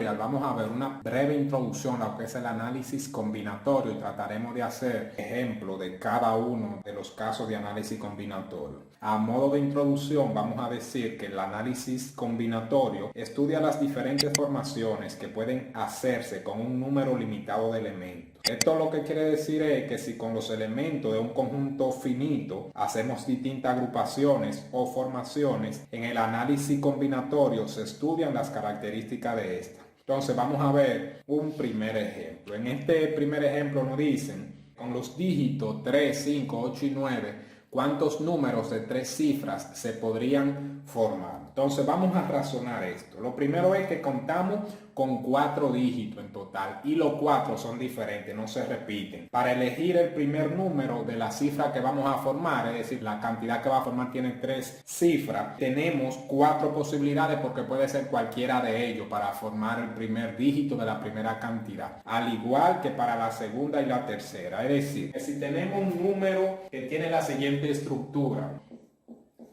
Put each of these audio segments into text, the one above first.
tutorial vamos a ver una breve introducción a lo que es el análisis combinatorio y trataremos de hacer ejemplo de cada uno de los casos de análisis combinatorio. A modo de introducción vamos a decir que el análisis combinatorio estudia las diferentes formaciones que pueden hacerse con un número limitado de elementos. Esto lo que quiere decir es que si con los elementos de un conjunto finito hacemos distintas agrupaciones o formaciones, en el análisis combinatorio se estudian las características de esta. Entonces vamos a ver un primer ejemplo. En este primer ejemplo nos dicen con los dígitos 3, 5, 8 y 9, ¿cuántos números de 3 cifras se podrían formar? Entonces vamos a razonar esto. Lo primero es que contamos con 4 dígitos en total y los 4 son diferentes, no se repiten. Para elegir el primer número de la cifra que vamos a formar, es decir, la cantidad que va a formar tiene 3 cifras, tenemos 4 posibilidades porque puede ser cualquiera de ellos para formar el primer dígito de la primera cantidad, al igual que para la segunda y la tercera. Es decir, que si tenemos un número que tiene la siguiente estructura,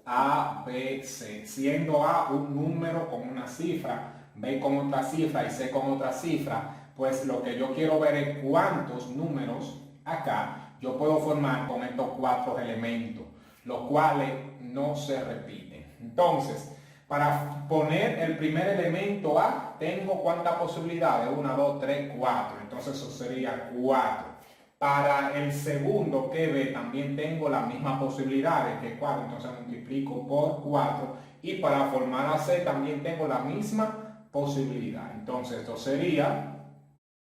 A, B, C, siendo A un número con una cifra, B con otra cifra y C con otra cifra, pues lo que yo quiero ver es cuántos números acá yo puedo formar con estos 4 elementos, los cuales no se repiten. Entonces, para poner el primer elemento A, tengo cuántas posibilidades, 1, 2, 3, 4, entonces eso sería 4. Para el segundo que B también tengo las mismas posibilidades que 4, entonces multiplico por 4. Y para formar a C también tengo la misma posibilidad. Entonces esto sería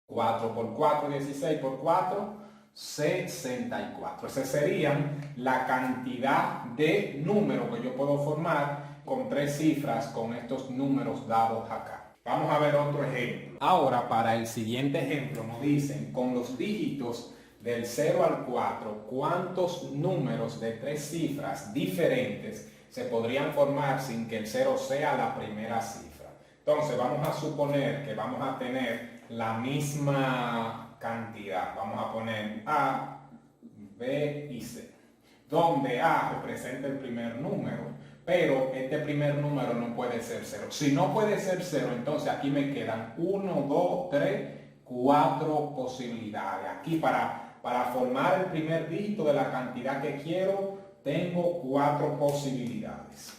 4 por 4, 16 por 4, 64. Esa sería la cantidad de números que yo puedo formar con 3 cifras con estos números dados acá. Vamos a ver otro ejemplo. Ahora para el siguiente ejemplo nos dicen con los dígitos del 0 al 4, ¿cuántos números de 3 cifras diferentes se podrían formar sin que el 0 sea la primera cifra? Entonces vamos a suponer que vamos a tener la misma cantidad. Vamos a poner A, B y C, donde A representa el primer número, pero este primer número no puede ser 0. Si no puede ser 0, entonces aquí me quedan 1, 2, 3, 4 posibilidades. Aquí para formar el primer dígito de la cantidad que quiero, tengo 4 posibilidades.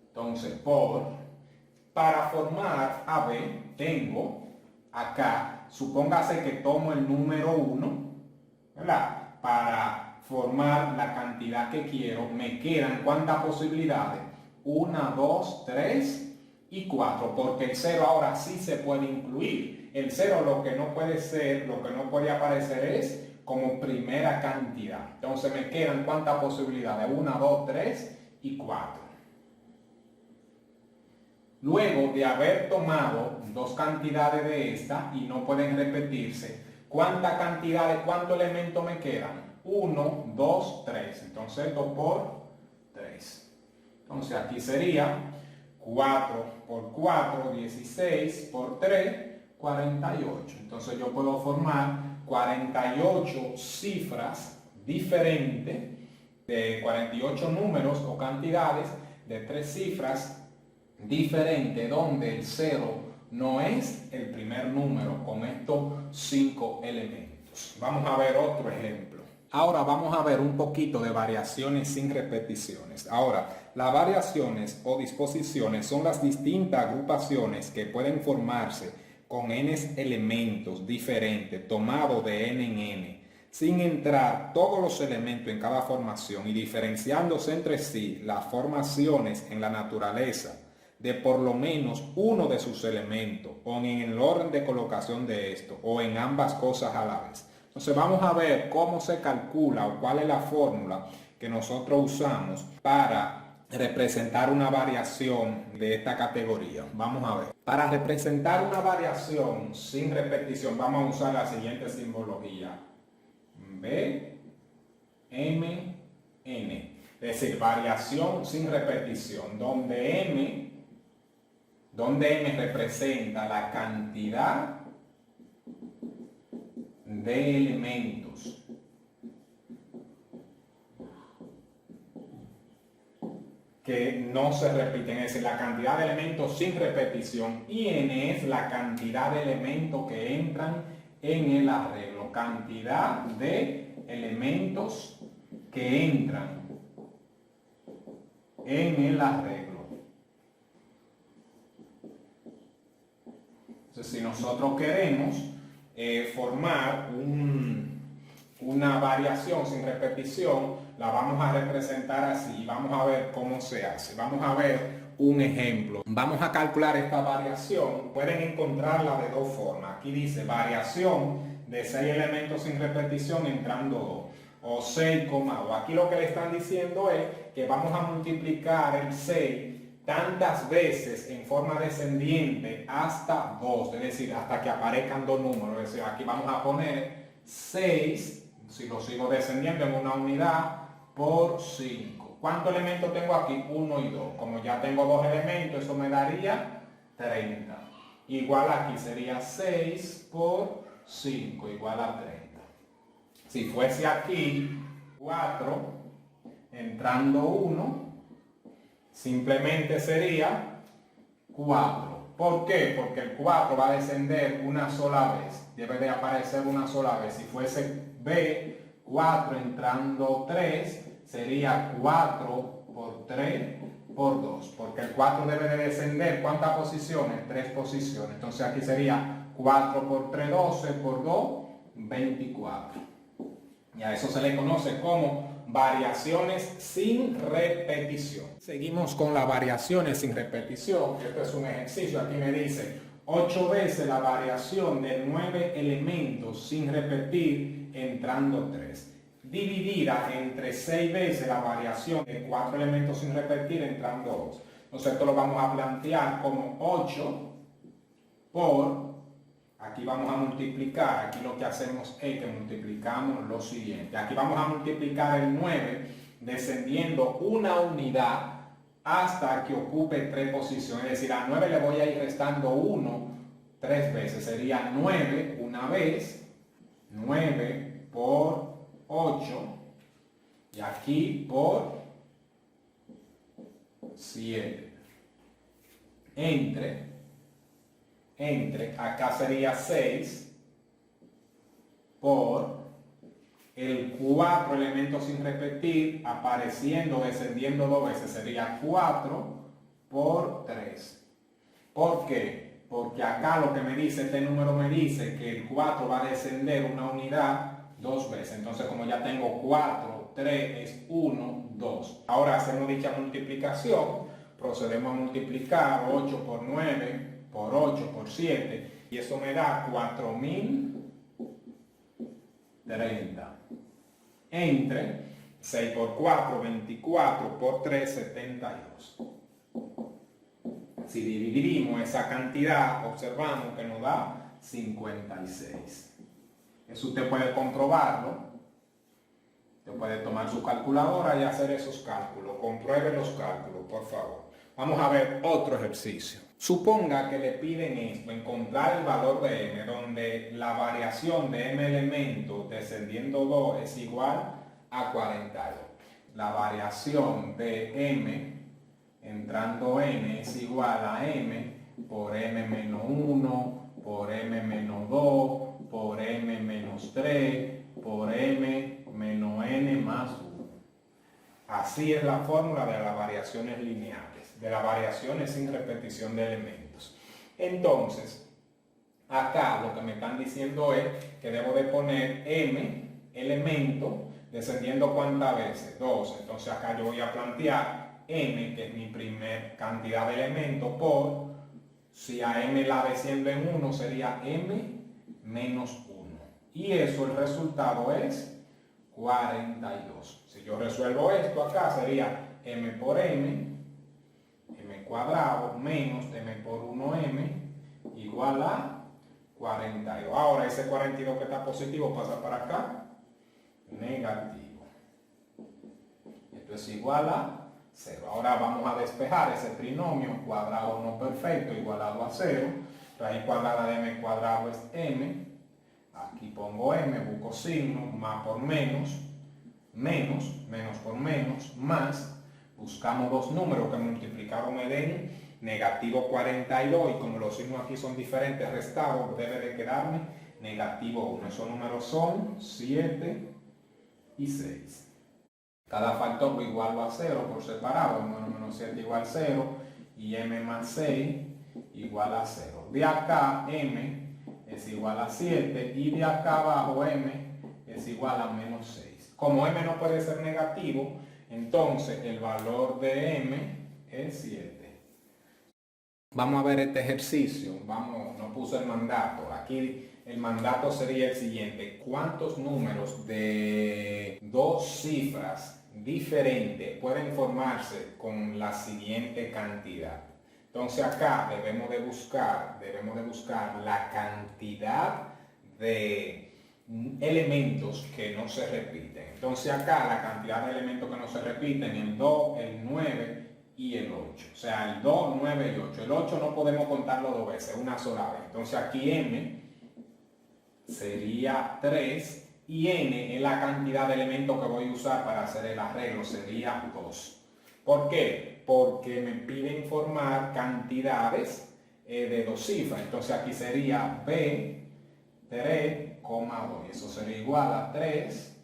Entonces, para formar AB, tengo acá, supóngase que tomo el número 1, ¿verdad? Para formar la cantidad que quiero, me quedan ¿cuántas posibilidades? 1, 2, 3 y 4, porque el 0 ahora sí se puede incluir. El 0 lo que no puede ser, lo que no puede aparecer es como primera cantidad. Entonces me quedan ¿cuántas posibilidades? 1, 2, 3 y 4. Luego de haber tomado 2 cantidades de esta y no pueden repetirse, ¿cuántas cantidades, cuántos elementos me quedan? 1, 2, 3. Entonces esto por 3. Entonces aquí sería 4 por 4, 16 por 3, 48. Entonces yo puedo formar 48 cifras diferentes, de 48 números o cantidades de 3 cifras diferente donde el 0 no es el primer número con estos 5 elementos. Vamos a ver otro ejemplo. Ahora vamos a ver un poquito de variaciones sin repeticiones. Ahora, las variaciones o disposiciones son las distintas agrupaciones que pueden formarse con n elementos diferentes tomados de n en n, sin entrar todos los elementos en cada formación y diferenciándose entre sí las formaciones en la naturaleza de por lo menos uno de sus elementos, o en el orden de colocación de esto, o en ambas cosas a la vez. Entonces vamos a ver cómo se calcula o cuál es la fórmula que nosotros usamos para representar una variación de esta categoría. Vamos a ver. Para representar una variación sin repetición vamos a usar la siguiente simbología. B, M, N. Es decir, variación sin repetición, donde M representa la cantidad de elementos que no se repiten, es decir, la cantidad de elementos sin repetición, y n es la cantidad de elementos que entran en el arreglo, cantidad de elementos que entran en el arreglo. Entonces, si nosotros queremos formar una variación sin repetición, la vamos a representar así. Vamos a ver cómo se hace. Vamos a ver un ejemplo. Vamos a calcular esta variación. Pueden encontrarla de dos formas. Aquí dice variación de 6 elementos sin repetición entrando 2. O 6, 2. Aquí lo que le están diciendo es que vamos a multiplicar el 6 tantas veces en forma descendiente hasta 2, es decir, hasta que aparezcan dos números. Es decir, aquí vamos a poner 6, si lo sigo descendiendo en una unidad, por 5. ¿Cuántos elementos tengo aquí? 1 y 2. Como ya tengo dos elementos, eso me daría 30. Igual aquí sería 6 por 5, igual a 30. Si fuese aquí 4, entrando 1, simplemente sería 4. ¿Por qué? Porque el 4 va a descender una sola vez. Debe de aparecer una sola vez. Si fuese B, 4 entrando 3, sería 4 por 3 por 2. Porque el 4 debe de descender, ¿cuántas posiciones? 3 posiciones. Entonces aquí sería 4 por 3, 12, por 2, 24. Y a eso se le conoce como variaciones sin repetición. Seguimos con las variaciones sin repetición. Este es un ejercicio. Aquí me dice 8 veces la variación de 9 elementos sin repetir entrando 3. Dividida entre 6 veces la variación de 4 elementos sin repetir entrando 2. Entonces esto lo vamos a plantear como 8 por... Aquí vamos a multiplicar, aquí lo que hacemos es que multiplicamos lo siguiente. Aquí vamos a multiplicar el 9 descendiendo una unidad hasta que ocupe 3 posiciones. Es decir, a 9 le voy a ir restando 1 3 veces. Sería 9 una vez, 9 por 8 y aquí por 7. Entre, acá sería 6 por el 4 elementos sin repetir, apareciendo, descendiendo 2 veces, sería 4 por 3. ¿Por qué? Porque acá lo que me dice, este número me dice que el 4 va a descender una unidad 2 veces. Entonces, como ya tengo 4, 3 es 1, 2. Ahora hacemos dicha multiplicación, procedemos a multiplicar 8 por 9, por 8, por 7, y eso me da 4030. Entre 6 por 4, 24, por 3, 72. Si dividimos esa cantidad, observamos que nos da 56. Eso usted puede comprobarlo. Usted puede tomar su calculadora y hacer esos cálculos. Compruebe los cálculos, por favor. Vamos a ver otro ejercicio. Suponga que le piden esto, encontrar el valor de m, donde la variación de m elementos descendiendo 2 es igual a 42. La variación de m entrando n es igual a m por m menos 1, por m menos 2, por m menos 3, por m menos n más 1. Así es la fórmula de las variaciones lineales, de las variaciones sin repetición de elementos. Entonces, acá lo que me están diciendo es que debo de poner m elemento descendiendo ¿cuántas veces? 2. Entonces acá yo voy a plantear m, que es mi primer cantidad de elementos, por, si a m la desciendo en 1, sería m menos 1. Y eso, el resultado es 42. Si yo resuelvo esto acá, sería m por m cuadrado menos m por 1m igual a 42. Ahora ese 42 que está positivo pasa para acá, negativo. Esto es igual a 0. Ahora vamos a despejar ese trinomio cuadrado no perfecto igualado a 0. Raíz cuadrada de m cuadrado es m. Aquí pongo m, busco signo, más por menos, menos por menos, más. Buscamos dos números que multiplicados me den negativo 42 y como los signos aquí son diferentes, restados, debe de quedarme negativo 1. Esos números son 7 y 6. Cada factor lo igualo a 0 por separado, m menos 7 igual a 0 y m más 6 igual a 0. De acá m es igual a 7 y de acá abajo m es igual a menos 6. Como m no puede ser negativo, entonces el valor de m es 7. Vamos a ver este ejercicio. No puse el mandato. Aquí el mandato sería el siguiente. ¿Cuántos números de dos cifras diferentes pueden formarse con la siguiente cantidad? Entonces acá debemos de buscar la cantidad de elementos que no se repiten. Entonces acá la cantidad de elementos que no se repiten, el 2, el 9 y el 8. O sea, el 2, 9 y 8. El 8 no podemos contarlo dos veces, una sola vez. Entonces aquí m sería 3 y n es la cantidad de elementos que voy a usar para hacer el arreglo, sería 2. ¿Por qué? Porque me piden formar cantidades de dos cifras. Entonces aquí sería b 3,2. Eso sería igual a 3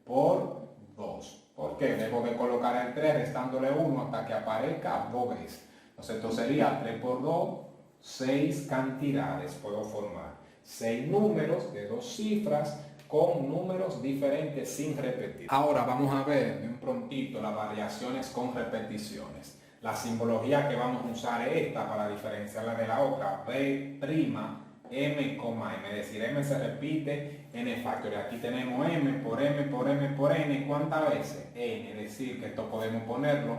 por 2. ¿Por qué? Debo de colocar el 3 restándole 1 hasta que aparezca 2 veces. Entonces esto sería 3 por 2, 6 cantidades puedo formar. 6 números de dos cifras con números diferentes sin repetir. Ahora vamos a ver de un prontito las variaciones con repeticiones. La simbología que vamos a usar es esta para diferenciarla de la otra. B', m, m, es decir, m se repite n factorial. Aquí tenemos m por m por m por n. ¿Cuántas veces? N, es decir, que esto podemos ponerlo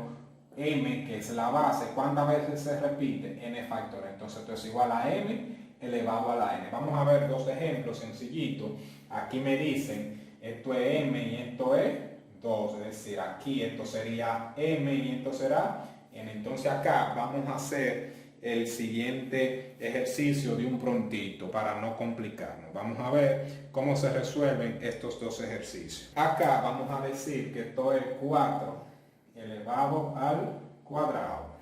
m, que es la base. ¿Cuántas veces se repite? N factorial. Entonces esto es igual a m elevado a la n. Vamos a ver dos ejemplos sencillitos. Aquí me dicen, esto es m y esto es 2, es decir, aquí esto sería m y esto será n. Entonces acá vamos a hacer el siguiente ejercicio de un prontito para no complicarnos. Vamos a ver cómo se resuelven estos dos ejercicios. Acá vamos a decir que esto es 4 elevado al cuadrado,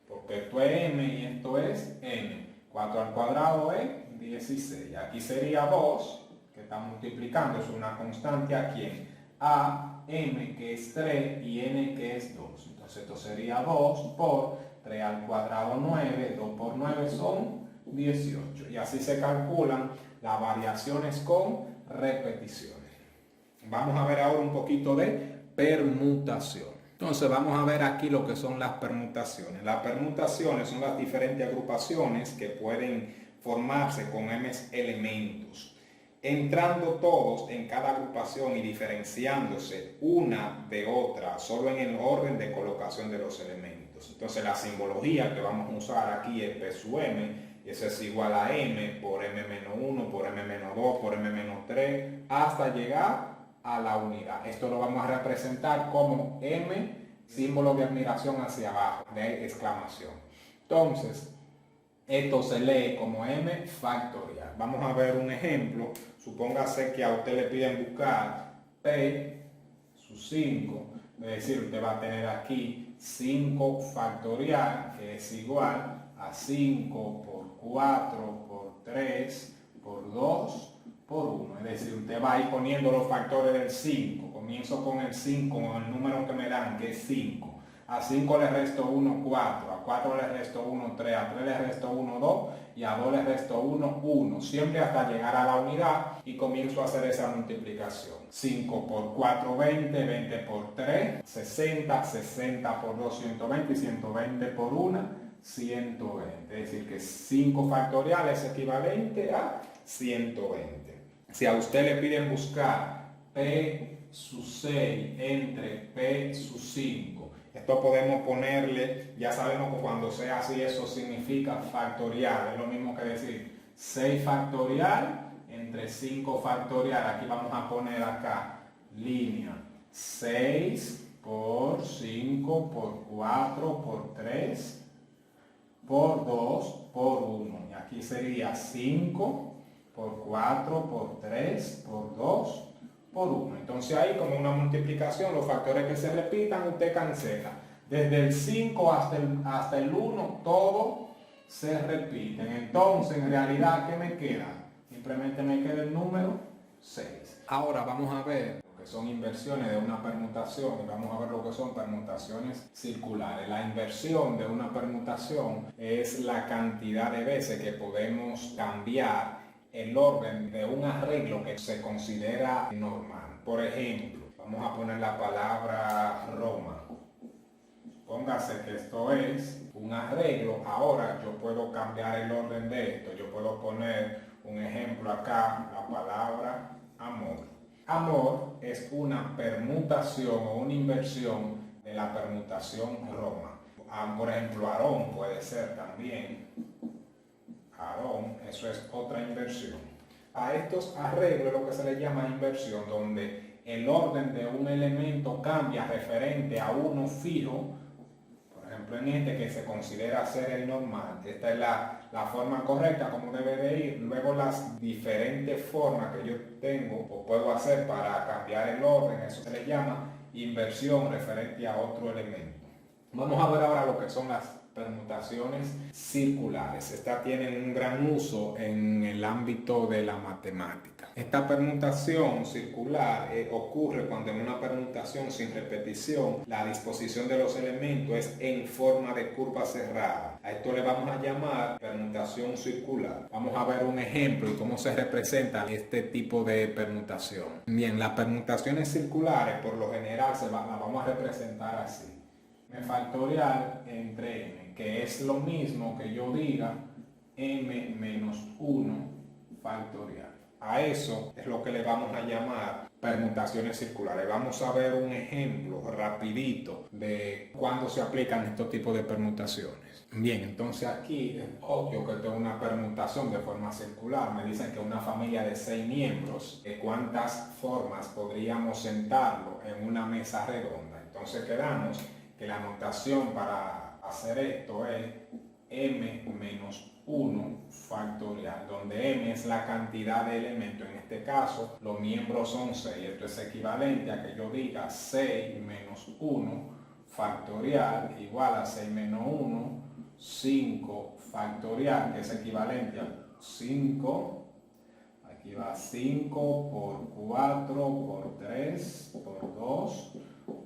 porque esto es m y esto es n. 4 al cuadrado es 16. Aquí sería 2, que está multiplicando, es una constante aquí en a, m que es 3 y n que es 2. Entonces esto sería 2 por 3 al cuadrado 9, 2 por 9 son 18. Y así se calculan las variaciones con repeticiones. Vamos a ver ahora un poquito de permutación. Entonces vamos a ver aquí lo que son las permutaciones. Las permutaciones son las diferentes agrupaciones que pueden formarse con m elementos, entrando todos en cada agrupación y diferenciándose una de otra solo en el orden de colocación de los elementos. Entonces la simbología que vamos a usar aquí es P sub m, y eso es igual a m por m menos 1, por m menos 2, por m menos 3, hasta llegar a la unidad. Esto lo vamos a representar como m, símbolo de admiración hacia abajo, de exclamación. Entonces, esto se lee como m factorial. Vamos a ver un ejemplo. Supóngase que a usted le piden buscar p sub 5, es decir, usted va a tener aquí 5 factorial, que es igual a 5 por 4 por 3 por 2 por 1. Es decir, usted va a ir poniendo los factores del 5. Comienzo con el 5, con el número que me dan, que es 5. A 5 le resto 1, 4. A 4 le resto 1, 3. A 3 le resto 1, 2. Y a 2 le resto 1, 1. Siempre hasta llegar a la unidad y comienzo a hacer esa multiplicación. 5 por 4, 20. 20 por 3, 60. 60 por 2, 120. Y 120 por 1, 120. Es decir, que 5 factorial es equivalente a 120. Si a usted le piden buscar P sub 6 entre P sub 5, esto podemos ponerle, ya sabemos que cuando sea así eso significa factorial, es lo mismo que decir 6 factorial entre 5 factorial. Aquí vamos a poner acá línea 6 por 5 por 4 por 3 por 2 por 1. Y aquí sería 5 por 4, por 3, por 2, por 1. Entonces ahí como una multiplicación, los factores que se repitan, usted cancela. Desde el 5 hasta el 1, todo se repiten. Entonces, en realidad, ¿qué me queda? Simplemente me queda el número 6. Ahora vamos a ver lo que son inversiones de una permutación y vamos a ver lo que son permutaciones circulares. La inversión de una permutación es la cantidad de veces que podemos cambiar el orden de un arreglo que se considera normal. Por ejemplo, vamos a poner la palabra Roma. Póngase que esto es un arreglo. Ahora yo puedo cambiar el orden de esto. Yo puedo poner un ejemplo acá, la palabra amor. Amor es una permutación o una inversión de la permutación Roma. Por ejemplo, Aarón puede ser también. Aarón, eso es otra inversión. A estos arreglos lo que se le llama inversión, donde el orden de un elemento cambia referente a uno fijo. Por ejemplo, en este que se considera ser el normal. Esta es la forma correcta como debe de ir. Luego las diferentes formas que yo tengo o puedo hacer para cambiar el orden, eso se le llama inversión referente a otro elemento. Vamos a ver ahora lo que son las permutaciones circulares. Estas tienen un gran uso en el ámbito de la matemática. Esta permutación circular ocurre cuando en una permutación sin repetición la disposición de los elementos es en forma de curva cerrada. A esto le vamos a llamar permutación circular. Vamos a ver un ejemplo y cómo se representa este tipo de permutación. Bien, las permutaciones circulares por lo general las vamos a representar así. M factorial entre m, que es lo mismo que yo diga m menos 1 factorial. A eso es lo que le vamos a llamar permutaciones circulares. Vamos a ver un ejemplo rapidito de cuándo se aplican estos tipos de permutaciones. Bien, entonces aquí es obvio que tengo una permutación de forma circular. Me dicen que una familia de 6 miembros, ¿cuántas formas podríamos sentarlo en una mesa redonda? Entonces quedamos que la notación para hacer esto es m menos 1 factorial, donde m es la cantidad de elementos. En este caso, los miembros son 6. Esto es equivalente a que yo diga 6 menos 1 factorial igual a 6 menos 1, 5 factorial, que es equivalente a 5. Aquí va 5 por 4 por 3 por 2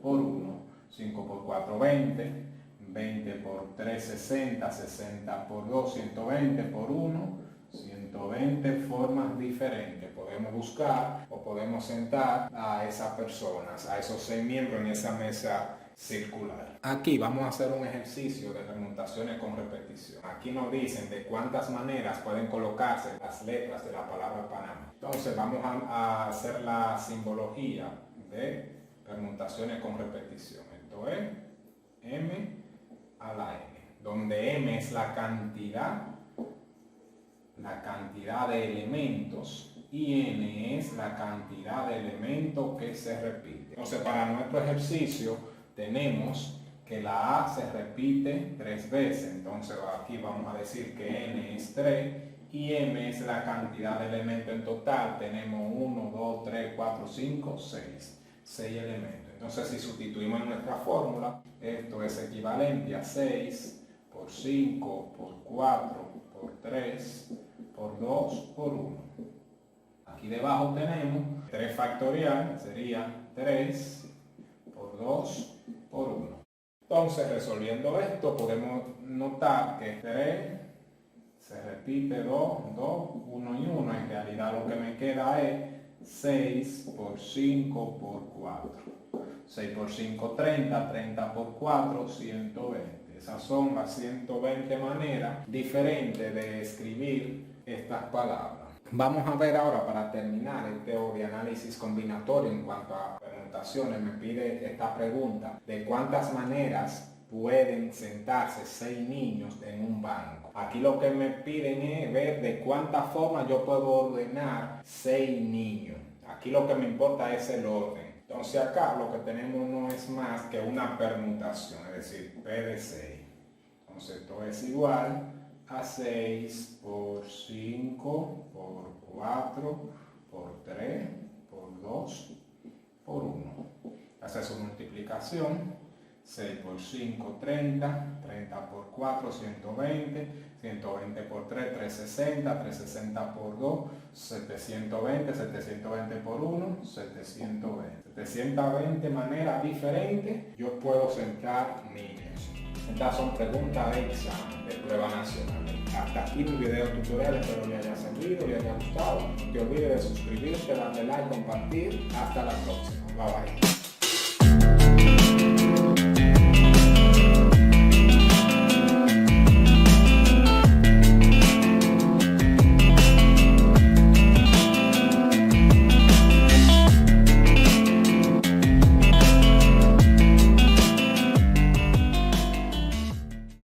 por 1. 5 por 4, 20. 20 por 3, 60. 60 por 2, 120 por 1. 120 formas diferentes. Podemos buscar o podemos sentar a esas personas, a esos 6 miembros en esa mesa circular. Aquí vamos a hacer un ejercicio de permutaciones con repetición. Aquí nos dicen de cuántas maneras pueden colocarse las letras de la palabra Panamá. Entonces vamos a hacer la simbología de permutaciones con repetición. Esto es m a la n, donde m es la cantidad de elementos y n es la cantidad de elementos que se repite. Entonces, para nuestro ejercicio tenemos que la a se repite 3 veces. Entonces aquí vamos a decir que n es 3 y m es la cantidad de elementos en total. Tenemos 1, 2, 3, 4, 5, 6. 6 elementos. Entonces, si sustituimos en nuestra fórmula, esto es equivalente a 6 por 5 por 4 por 3 por 2 por 1. Aquí debajo tenemos 3 factorial, sería 3 por 2 por 1. Entonces, resolviendo esto, podemos notar que 3 se repite 2, 2, 1 y 1. En realidad lo que me queda es 6 por 5 por 4. 6 por 5, 30. 30 por 4, 120. Esas son las 120 maneras diferentes de escribir estas palabras. Vamos a ver ahora, para terminar el tema de análisis combinatorio en cuanto a permutaciones, me pide esta pregunta: ¿de cuántas maneras pueden sentarse 6 niños en un banco? Aquí lo que me piden es ver de cuántas formas yo puedo ordenar 6 niños. Aquí lo que me importa es el orden. Entonces acá lo que tenemos no es más que una permutación, es decir, P de 6. Entonces esto es igual a 6 por 5 por 4 por 3 por 2 por 1. Hace su multiplicación. 6 por 5, 30, 30 por 4, 120, 120 por 3, 360, 360 por 2, 720, 720 por 1, 720. 720 maneras diferentes yo puedo centrar niños. Estas son preguntas de examen de prueba nacional. Hasta aquí mi video tutorial, espero que les haya servido y les haya gustado. No te olvides de suscribirte, darle like, compartir. Hasta la próxima. Bye bye.